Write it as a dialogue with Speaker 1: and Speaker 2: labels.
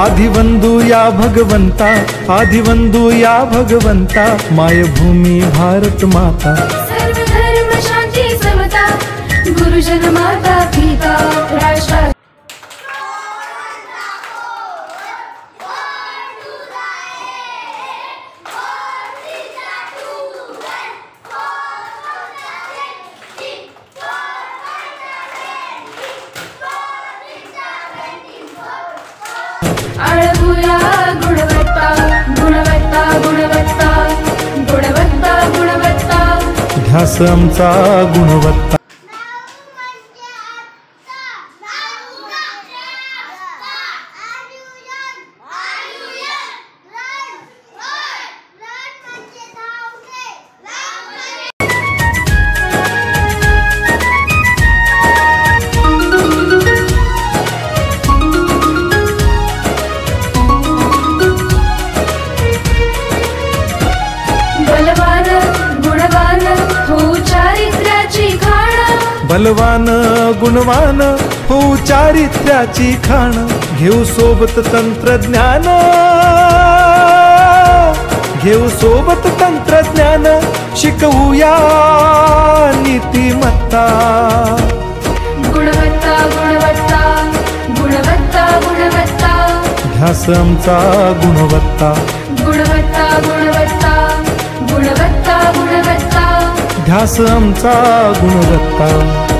Speaker 1: आदिवंदू या भगवंता, आदिवंदू या भगवंता, मायभूमी भारत माता।
Speaker 2: सर्व धर्म शांती समता, गुरुजन माता पिता राष्ट्र। आळवूया गुणवत्ता, गुणवत्ता, गुणवत्ता, गुणवत्ता, गुणवत्ता,
Speaker 1: ध्यास आमचा गुणवत्ता।
Speaker 2: बलवान गुणवान हो चारित्र्याची खाण,
Speaker 1: बलवान गुणवान हो चारित्र्याची खाण, घेऊ सोबत तंत्रज्ञान, घेऊ सोबत तंत्रज्ञान, शिकवूया नीतिमत्ता।
Speaker 2: गुणवत्ता, गुणवत्ता, गुणवत्ता, गुणवत्ता,
Speaker 1: ध्यास आमचा गुणवत्ता।
Speaker 2: गुणवत्ता, गुणवत्ता, गुणवत्ता, गुणवत्ता,
Speaker 1: ध्यास आमचा गुणवत्ता।